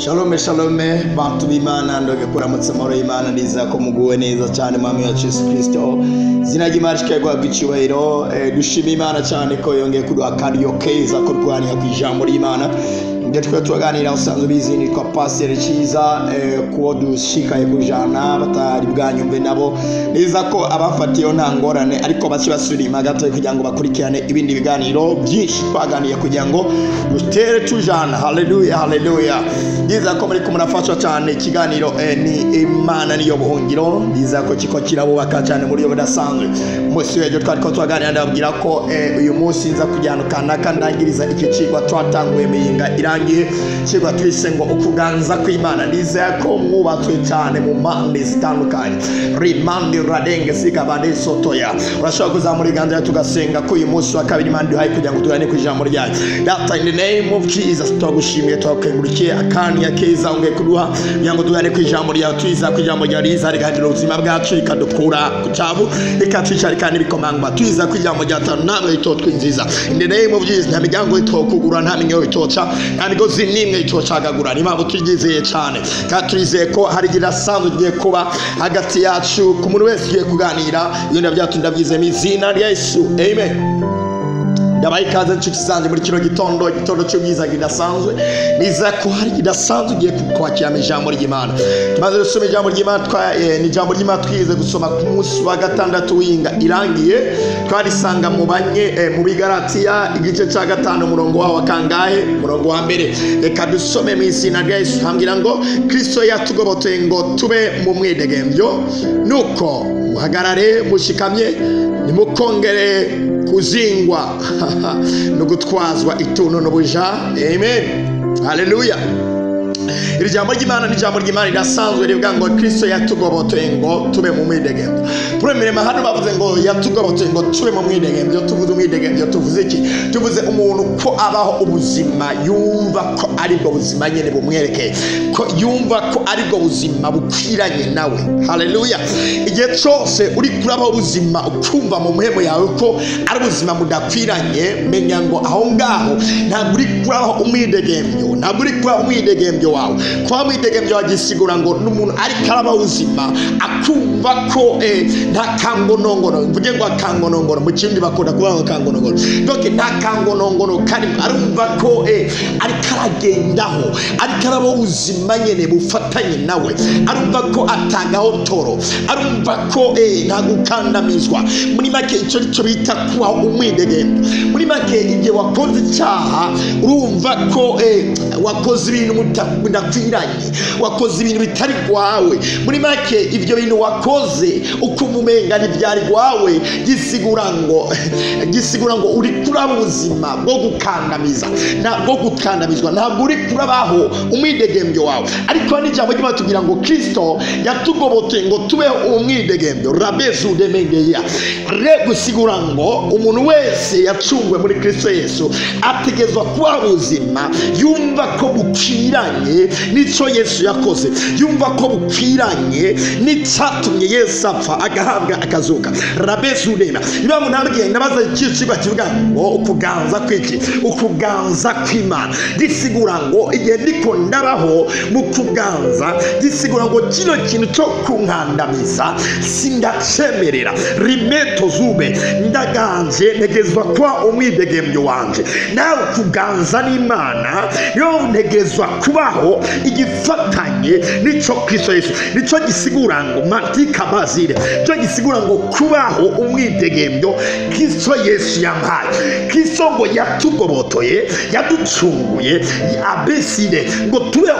Shalom shalom bantu b'Imana ndoge kuramutsa amahoro y'Imana niza ko muguwe neza cyane mwami wa Yesu Kristo zina ry'Imana kwa bw'icyubahiro dushima Imana cyane ko yongeye kuduha kariyo keza ko rwanira ku ijambo ry'Imana ndetse tuganira usanzwe bizini kwa pastor Ciza ko dushikaye kujana batari bwanyumve nabo niza ko abafatiyo ntangorane ariko baci basurima gato kugira ngo bakurikirane ibindi biganiro byinshi twaganiye kugira ngo dutere tujana. Haleluya haleluya. Niza ko muri kumurafashwa cyane ikiganiro ni Imana niyo buhungiro niza ko kiko kirabubaka cyane muri yo budasanzwe umunsi w'ejo twari ko twaganira ndabwira ko uyu munsi nza kujyana kanaka ndangiriza iki cigwa twatanguye miyinga irangiye cigwa twise ngo ukuganza kw'Imana niza ko mwubatswe cyane mu mpande zitandukanye rimande radenge sigabane sotoya urashobora kuzamura iganda tugasenga ko uyu munsi wa kabiri Imana duhaye kugira ngo tugane ku ijambo ryayo. That in the name of Jesus twagushimiye twakengurikiye akanya keza unge kuduha kugira ngo tugane ku ijambo ryayo twiza ku ijambo ryayo riza riganira ubuzima bwacu rikadukura ku cyavu rikatwicara kandi bikomangwa twiza ku ijambo ryayo namwe itotwe nziza. In the name of Jesus nta miryango itokugura nta minyo itoca nta migozi nimwe itocagagura impamvu tugizeye cyane kandi turizeye ko hari girasanzwe giye kuba hagati yacu ku muntu wese ugiye kuganira iyo ndabyatundabyize mu izina rya Yesu amen. Ndabaye kaze cy'ikizanje muri kino gitondo cy'ubwiza gidasanzwe niza ko hari gidasanzwe giye kwakira ijambo ry'Imana. Tumaze gusoma ijambo ry'Imana ni ijambo ry'Imana twize gusoma ku munsi wa gatandatu w'inga irangiye twarisanga mu bigaratiya igice cya 5 umurongo wa kangahe umurongo wa mbere. Reka dusome mu izina rya Yesu hambira ngo Kristo yatugobotoye ngo tube mu mwidegembyo nuko muhagarare mushikamye nimukongere kuzingwa no gutwazwa ituno n'ubuja amen. Haleluya. Iri jambo ry'Imana ni jambo ry'Imana rirasanzwe rivuga ngo Kristo yatugobotoye ngo tube mu mwidegembyo. Turemere mahano bavuze ngo yatugobotoye ngo tube mu mwidegembyo. Tuvuze umwidegembyo tuvuze iki? Tuvuze umuntu ko abaho ubuzima yumva ko ari bwo buzima nyene bumwerekeye ko yumva ko ari bwo buzima bukwiranye nawe. Haleluya. Igihe cyose uri kurabaho ubuzima ukumva mu muhemo yawe ko ari ubuzima budakwiranye menya ngo aho ngaho ntabwo uri kurabaho umwidegembyo ntabwo uri kurabaho umwidegembyo wawe. Kwa mwidegembyo wagisigura ngo n'umuntu ari karaba ubuzima akumva ko nta kangonongono mvuge ngo akangonongono mu kindi bakunda kuvuga ngo kangonongono donc nta kangonongono kari arumva ko ari karagendaho ari karaba ubuzima nyene bufatanye nawe arumva ko atagaho toro arumva ko nta gukandamizwa muri make icyo bita kuba umwidegembyo. Muri make igihe wakoze icyaha urumva ko wakoze ibintu mudakwiranye wakoze ibintu bitari kwawe. Muri make ivyo bintu wakoze ukumumenga n'ibyari kwawe gisigura ngo uri kuraba ubuzima bwo gukandamiza ntabwo gukandamizwa ntabwo uri kurabaho umwidegembyo wawe. Ariko n'ijambo ry'Imana tugira ngo Kristo yatugobotoye ngo tube umwidegembyo rabezu demengeya re gusigura ngo umuntu wese yacungwe muri Kristo Yesu ategezwa kuba ubuzima yumva ko bukwiranye nico Yesu yakoze yumva ko bukwiranye n'icyatumye Yesu apfa agahabwa akazuka rabezurema. Ibamo ntabwiye ndabaza ikicigwa kivuga ngo ukuganza kwiki ukuganza kw'Imana gisigura ngo igihe ndiko ndabaho mu kuganza gisigura ngo kino kintu cyo kunkandamiza sindacemerera rimeto zube ndaganje ntegezwa kwa umwidegembyo wanje nawe kuganza n'Imana yo ntegezwa kubaho igifatanye nico Kristo Yesu nico gisigura ngo matika bazire cyo gisigura ngo kubaho umwidegembyo Kristo Yesu yampaye. Kristo ngo yatugobotoye yaducunguye abeside ngo tube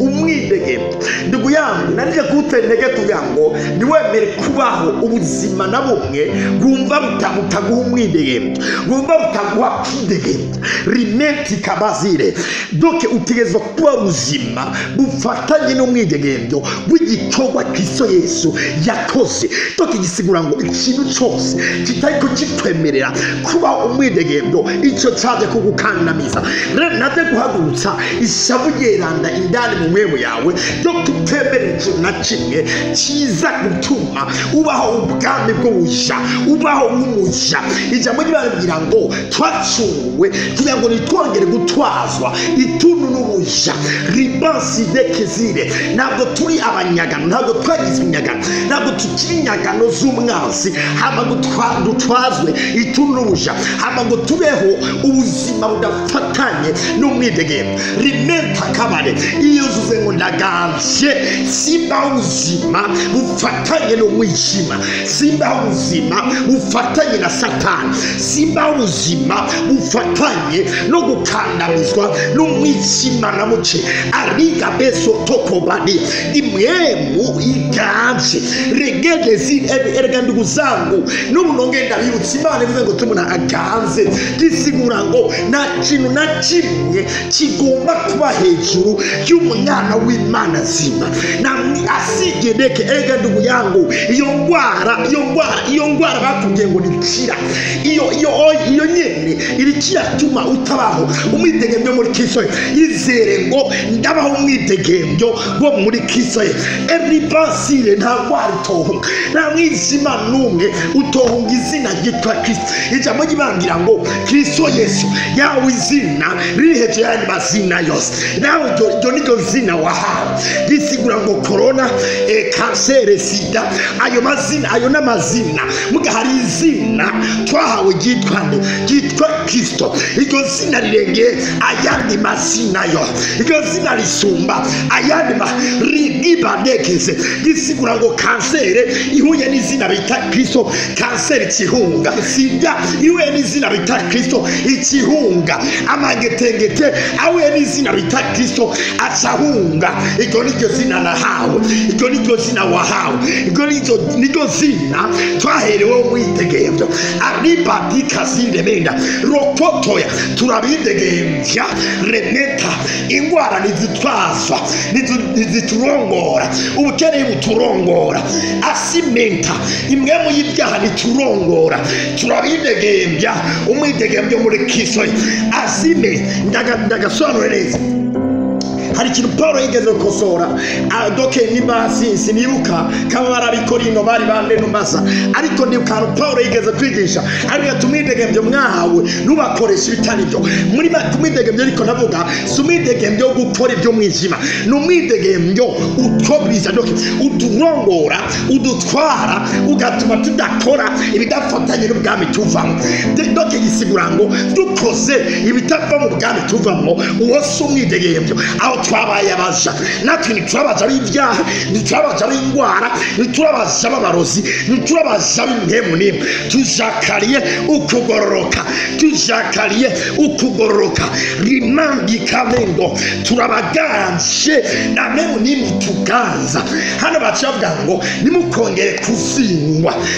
umwidegembyo ndugu yangu nanije kutendege kugira ngo niwemere kubaho ubuzima na bumwe bwumva butaguha umwidegembyo bwumva butaguha kwidegembyo rimenti kabazire doke utegezwa kuba ubuzima bufatanye n'umwidegembyo w'igikorwa Kristo Yesu yakoze. Doke gisigura ngo ikintu cyose kitariko kitwemerera kuba umwidegembyo icyo cyaje kugukandamiza rero nate guhagurutsa ishavu geranda indani mu mwemo yawe yo tutemerera ikintu na kimwe kiza gutuma ubaho ubwami bw'ubuja ubaho nk'umuja. Ijambo ry'Imana rigira ngo twacunguwe kugira ngo nitwongere gutwazwa ituntu n'ubuja n'ubuja ribansi dekezire ntabwo turi abanyagano ntabwo twagize inyagano ntabwo tukiri inyagano z'umwanzi hama dutwazwe ituru n'ubuja hama ngo tubeho ubuzima budafatanye n'umwidegembyo rimenta kabare iyo uzuze ngo ndaganje simba ubuzima bufatanye n'umwijima simba ubuzima bufatanye na satani simba ubuzima bufatanye no gukandamizwa n'umwijima na muce ariga beso tokobani imwemu iganje regedezi erega nduguzangu n'ubunonge ndabibutsa Imana ivuze ngo tumuna aganze gisigura ngo nta kintu na kimwe kigomba kuba hejuru y'umwana w'Imana zima namwe asigedeke erega ndugu yangu iyo ngwara bakubwiye ngo nikira iyo nyene irikira tuma utabaho umwidegembyo muri Kristo izere ngo ndabaho umwidegembyo wo muri Kristo every basile nta ngwara itohunga nta mwijima numwe utohunga izina ryitwa Kristo ijambo ryibambira ngo Kristo Yesu yawe izina riheje yani mazina yose nawe ryo niryo zina wahawe risigura ngo corona kansere sida ayo mazina ayo n'amazina muga hari izina twahawe ryitwa Kristo iryo zina rirengeye ayandi mazina yo iryo zina risumba ayandi rigibadekeze risigura ngo kansere ihuye n'izina bita Kristo kansere ikihunga sida ihuye n'izina bita Kristo ikihunga amagetengete ahuye n'izina bita Kristo acahunga iryo niryo zina nahawe iryo niryo zina wahawe iryo niryo zina twaherewe umwidegembyo aribadika ziremenda rokotoya turabidegembya remeta ingwara nizitwazwa niziturongora ubukene buturongora asimenta imwe mu y'ibyaha niturongora turabidegembya umwidegembyo muri Kristo asime ndagasobanura neza hari ikintu Paulo yigeze gukosora doke nibasi sinibuka kaba barabikorino bari bande numasa ariko ni kantu Paulo yigeze kwigisha ariko tumwidegembyo mwahawe nubakoresha bitari byo muri kumwidegembyo ariko navuga sumwidegembyo gukora ibyo mwijima numwidegembyo utobriza doke udurongora udutwara ugatuma tudakora ibidafatanye n'ubwami tuvamo doke gisigura ngo dukoze ibitava mu bwami tuvamo uwo sumwidegembyo aho twabaye abaja natwe ntiturabaja b'ibyaha ntiturabaja b'ingwara ntiturabaja b'abarozi ntiturabaja b'impemu n'imwe tujakariye ukugororoka rimambika mendo turabaganje na memu n'imwe tuganza hano bacavuga ngo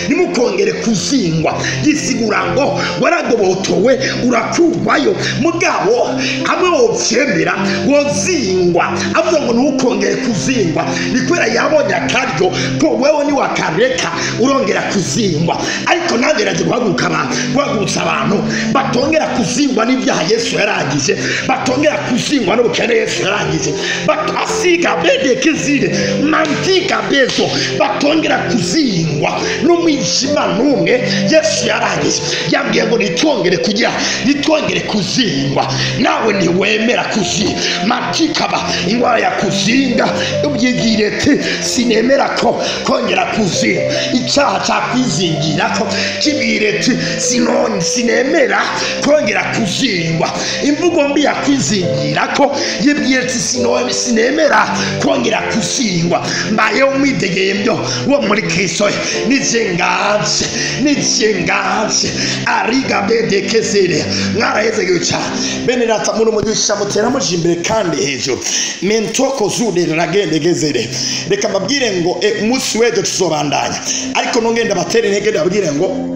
nimukongere kuzingwa gisigura ngo waragobotowe urakurwayo mugabo hamwe wovyemera wozingwa avuga ngo ntukongere kuzingwa nikwera yabonye akaryo ko wewe ni wakareka urongera kuzingwa ariko nageraje guhagurutsa abantu batongera kuzingwa n'ibyaha Yesu yarangije batongera kuzingwa n'ubukene Yesu yarangije batasiga bedekezire mantika bezo batongera kuzingwa n'umwijima n'umwe Yesu yarangije yambwiye ngo nitwongere kuzingwa nawe ntiwemera kuzingwa matikaba ingwara ya kuzinga ubyigirete sinemera ko kongera kuzinga icyaha cyakwizingira ko kibirete sinemera kongera kuzingwa imvugo mbi yakwizingira ko yibwirete sinemera kongera kuzingwa mbaye umwidegembyo wo muri Kristo nijengaje ariga bedekezere mwaraheze guca bene rata muri umugisha muteramo jimbere kandi hejuru mentoko zude ragendegezere reka mbabwire ngo umunsi wejo tuzobandanya ariko nongenda batera intege ndabwire ngo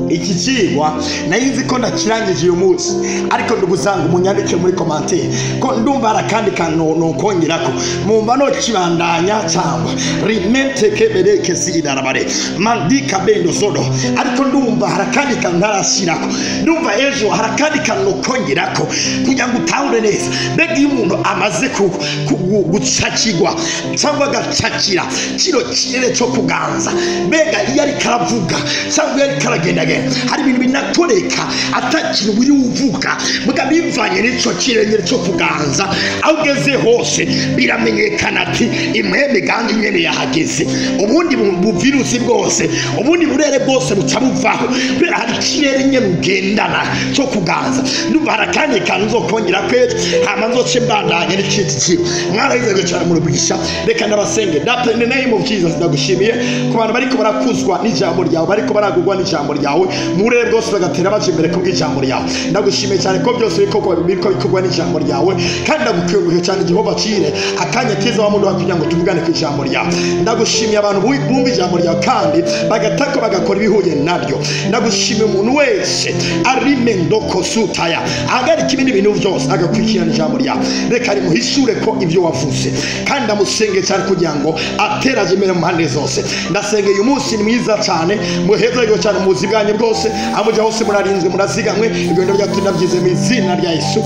iki kigwa nayinzi ko ndakirangije uyu munsi ariko nduguzanga umunyandike muri commentaire ko ndumva arakandi kantu nokongerako mumva no kibandanya cyangwa rimente kebereke sidarabare mandika bendo zodo ariko ndumva harakandi kantu ntarashirako ndumva ejo harakandi kantu nokongerako kugira ngo utahure neza mbega iyo umuntu amaze gucakirwa cyangwa agacakira kino kirere cyo kuganza mbega iyo ari karavuga cyangwa iyo ari karagenda rimwe hari ibintu binakoreka atakintu biri uvuga muga bivanye n'ico kirengero cyo kuganza aho ugeze hose biramenyekana ati imweme kandi nyene yahageze ubundi bu virusi bwose ubundi burere bwose buca buvaho kubera hari ikirere nyene ugendana cyo kuganza ndumva harakanye kantu uzokongera kwejo hama nzoce mbandanye n'ikiti mwarahize cyane mu rubigisha reka ndabasenge data in the name of Jesus ndagushimiye ku bantu bariko barakuzwa n'ijambo ryawe bariko baragurwa n'ijambo ryawe murere bwose bagatera baje imbere ko bw'ijambo ryawe ndagushimiye cyane ko byose biriko bikorwa n'ijambo ryawe kandi ndagukenguye cyane Jehova cire akanya keza wa muntu wakugira ngo tuvugane ku ijambo ryawe ndagushimiye abantu bumva ijambo ryawe kandi bagatako bagakora ibihuye nabyo ndagushimiye umuntu wese arimendoko sutaya ahagarika ibindi bintu byose agakurikirana ijambo ryawe reka rimuhishure ko ibyo wavuze kandi ndamusenge cyane kugira ngo ateraje imbere mu mpande zose ndasenge uyu munsi ni mwiza cyane muhezerwe cyane mu buzima bwanyu bwose amuja hose murarinzwe murazigamwe ibintu byacu ndabyize mu izina rya Yesu.